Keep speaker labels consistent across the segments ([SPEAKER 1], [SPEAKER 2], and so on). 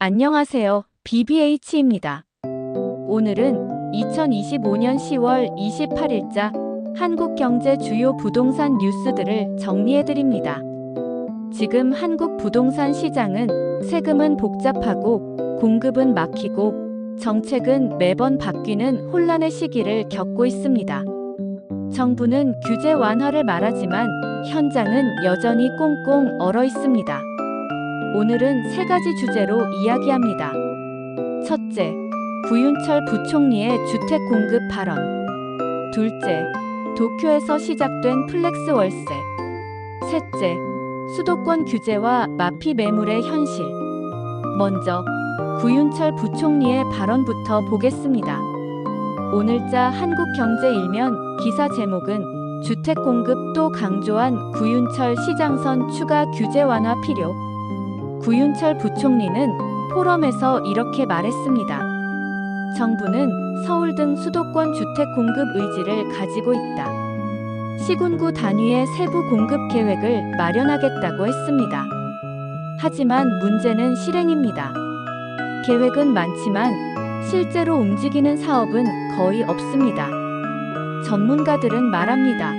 [SPEAKER 1] 안녕하세요. BBH입니다. 오늘은 2025년 10월 28일자 한국 경제 주요 부동산 뉴스들을 정리해드립니다. 지금 한국 부동산 시장은 세금은 복잡하고 공급은 막히고 정책은 매번 바뀌는 혼란의 시기를 겪고 있습니다. 정부는 규제 완화를 말하지만 현장은 여전히 꽁꽁 얼어 있습니다. 오늘은 세 가지 주제로 이야기합니다. 첫째, 구윤철 부총리의 주택 공급 발언. 둘째, 도쿄에서 시작된 플렉스 월세. 셋째, 수도권 규제와 마피 매물의 현실. 먼저 구윤철 부총리의 발언부터 보겠습니다. 오늘자 한국경제일면 기사 제목은 주택 공급 또 강조한 구윤철 시장선 추가 규제 완화 필요. 구윤철 부총리는 포럼에서 이렇게 말했습니다. 정부는 서울 등 수도권 주택 공급 의지를 가지고 있다. 시군구 단위의 세부 공급 계획을 마련하겠다고 했습니다. 하지만 문제는 실행입니다. 계획은 많지만 실제로 움직이는 사업은 거의 없습니다. 전문가들은 말합니다.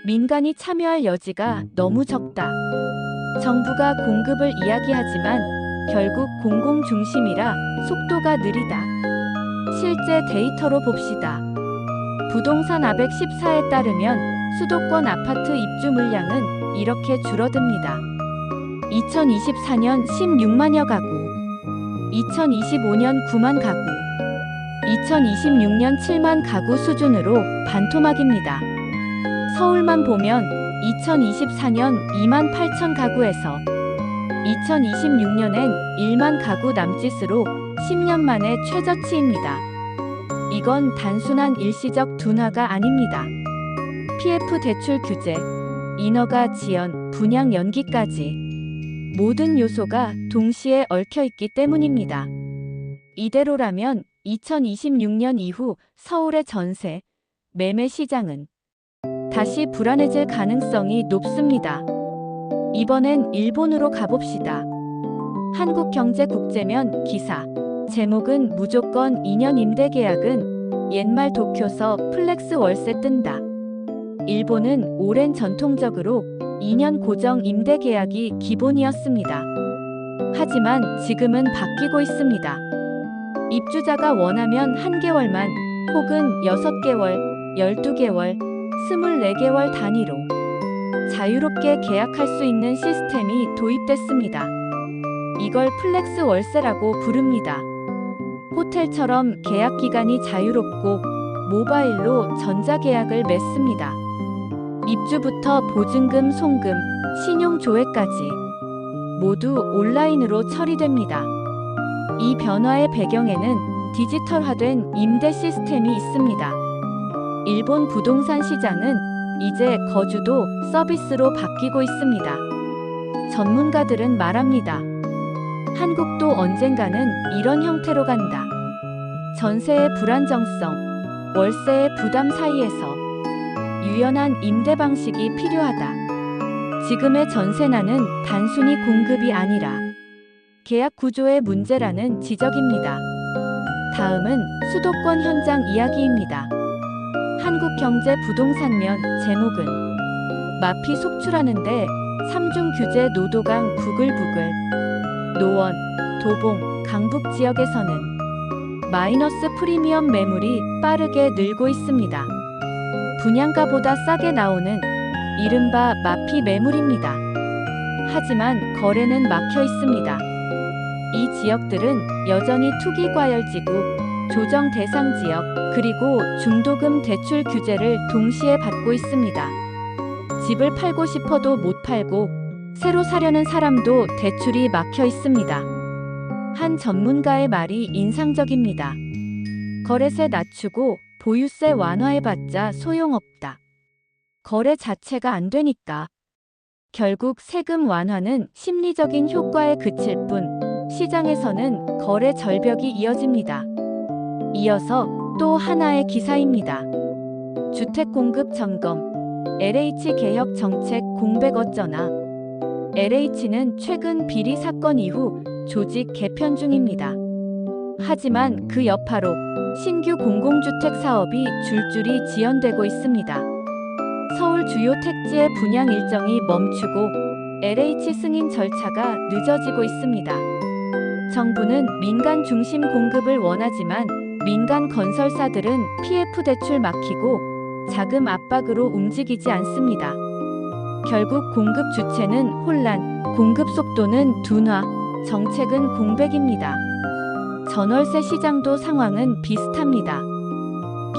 [SPEAKER 1] 민간이 참여할 여지가 너무 적다. 정부가 공급을 이야기하지만 결국 공공 중심이라 속도가 느리다. 실제 데이터로 봅시다. 부동산 아백 14에 따르면 수도권 아파트 입주 물량은 이렇게 줄어듭니다. 2024년 16만여 가구, 2025년 9만 가구, 2026년 7만 가구 수준으로 반토막입니다. 서울만 보면 2024년 2만 8천 가구에서 2026년엔 1만 가구 남짓으로 10년 만에 최저치입니다. 이건 단순한 일시적 둔화가 아닙니다. PF 대출 규제, 인허가 지연, 분양 연기까지 모든 요소가 동시에 얽혀있기 때문입니다. 이대로라면 2026년 이후 서울의 전세, 매매 시장은 다시 불안해질 가능성이 높습니다. 이번엔 일본으로 가봅시다. 한국경제국제면 기사. 제목은 무조건 2년 임대계약은 옛말 도쿄서 플렉스 월세 뜬다. 일본은 오랜 전통적으로 2년 고정 임대계약이 기본이었습니다. 하지만 지금은 바뀌고 있습니다. 입주자가 원하면 1개월만 혹은 6개월, 12개월, 24개월 단위로 자유롭게 계약할 수 있는 시스템이 도입됐습니다. 이걸 플렉스 월세라고 부릅니다. 호텔처럼 계약 기간이 자유롭고 모바일로 전자계약을 맺습니다. 입주부터 보증금, 송금, 신용 조회까지 모두 온라인으로 처리됩니다. 이 변화의 배경에는 디지털화된 임대 시스템이 있습니다. 일본 부동산 시장은 이제 거주도 서비스로 바뀌고 있습니다. 전문가들은 말합니다. 한국도 언젠가는 이런 형태로 간다. 전세의 불안정성, 월세의 부담 사이에서 유연한 임대 방식이 필요하다. 지금의 전세난은 단순히 공급이 아니라 계약 구조의 문제라는 지적입니다. 다음은 수도권 현장 이야기입니다. 한국경제 부동산면 제목은 마피 속출하는데 3중 규제 노도강 부글부글. 노원, 도봉, 강북 지역에서는 마이너스 프리미엄 매물이 빠르게 늘고 있습니다. 분양가보다 싸게 나오는 이른바 마피 매물입니다. 하지만 거래는 막혀 있습니다. 이 지역들은 여전히 투기 과열지구, 조정 대상 지역, 그리고 중도금 대출 규제를 동시에 받고 있습니다. 집을 팔고 싶어도 못 팔고 새로 사려는 사람도 대출이 막혀 있습니다. 한 전문가의 말이 인상적입니다. 거래세 낮추고 보유세 완화해봤자 소용없다. 거래 자체가 안 되니까. 결국 세금 완화는 심리적인 효과에 그칠 뿐 시장에서는 거래 절벽이 이어집니다. 이어서 또 하나의 기사입니다. 주택 공급 점검, LH 개혁 정책 공백 어쩌나. LH는 최근 비리 사건 이후 조직 개편 중입니다. 하지만 그 여파로 신규 공공주택 사업이 줄줄이 지연되고 있습니다. 서울 주요 택지의 분양 일정이 멈추고 LH 승인 절차가 늦어지고 있습니다. 정부는 민간 중심 공급을 원하지만 민간 건설사들은 PF 대출 막히고 자금 압박으로 움직이지 않습니다. 결국 공급 주체는 혼란, 공급 속도는 둔화, 정책은 공백입니다. 전월세 시장도 상황은 비슷합니다.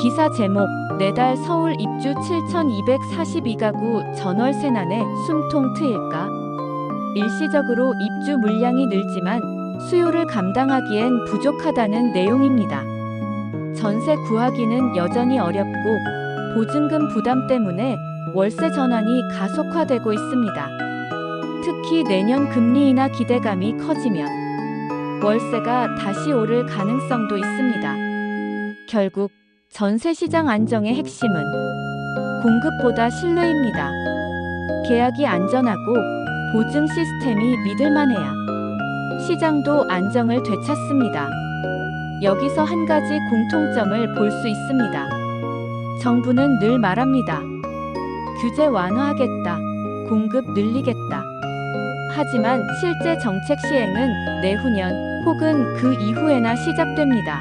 [SPEAKER 1] 기사 제목: 내달 서울 입주 7,242가구 전월세 난에 숨통 트일까? 일시적으로 입주 물량이 늘지만 수요를 감당하기엔 부족하다는 내용입니다. 전세 구하기는 여전히 어렵고 보증금 부담 때문에 월세 전환이 가속화되고 있습니다. 특히 내년 금리 인하 기대감이 커지면 월세가 다시 오를 가능성도 있습니다. 결국 전세 시장 안정의 핵심은 공급보다 신뢰입니다. 계약이 안전하고 보증 시스템이 믿을만해야 시장도 안정을 되찾습니다. 여기서 한 가지 공통점을 볼 수 있습니다. 정부는 늘 말합니다. 규제 완화하겠다. 공급 늘리겠다. 하지만 실제 정책 시행은 내후년 혹은 그 이후에나 시작됩니다.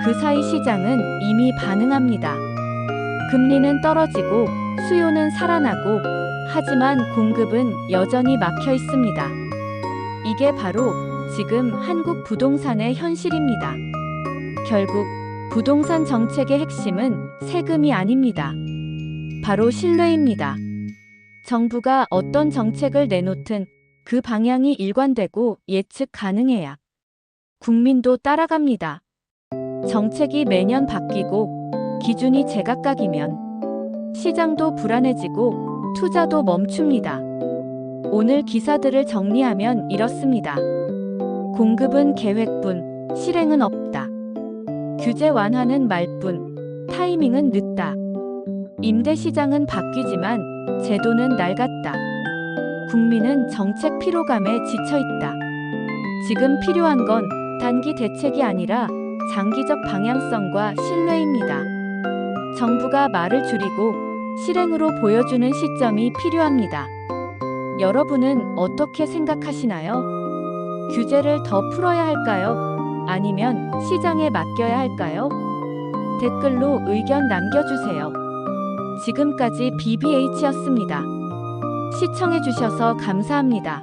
[SPEAKER 1] 그 사이 시장은 이미 반응합니다. 금리는 떨어지고 수요는 살아나고 하지만 공급은 여전히 막혀 있습니다. 이게 바로 지금 한국 부동산의 현실입니다. 결국 부동산 정책의 핵심은 세금이 아닙니다. 바로 신뢰입니다. 정부가 어떤 정책을 내놓든 그 방향이 일관되고 예측 가능해야 국민도 따라갑니다. 정책이 매년 바뀌고 기준이 제각각이면 시장도 불안해지고 투자도 멈춥니다. 오늘 기사들을 정리하면 이렇습니다. 공급은 계획뿐, 실행은 없다. 규제 완화는 말뿐, 타이밍은 늦다. 임대 시장은 바뀌지만 제도는 낡았다. 국민은 정책 피로감에 지쳐 있다. 지금 필요한 건 단기 대책이 아니라 장기적 방향성과 신뢰입니다. 정부가 말을 줄이고 실행으로 보여주는 시점이 필요합니다. 여러분은 어떻게 생각하시나요? 규제를 더 풀어야 할까요? 아니면 시장에 맡겨야 할까요? 댓글로 의견 남겨주세요. 지금까지 BBH였습니다. 시청해주셔서 감사합니다.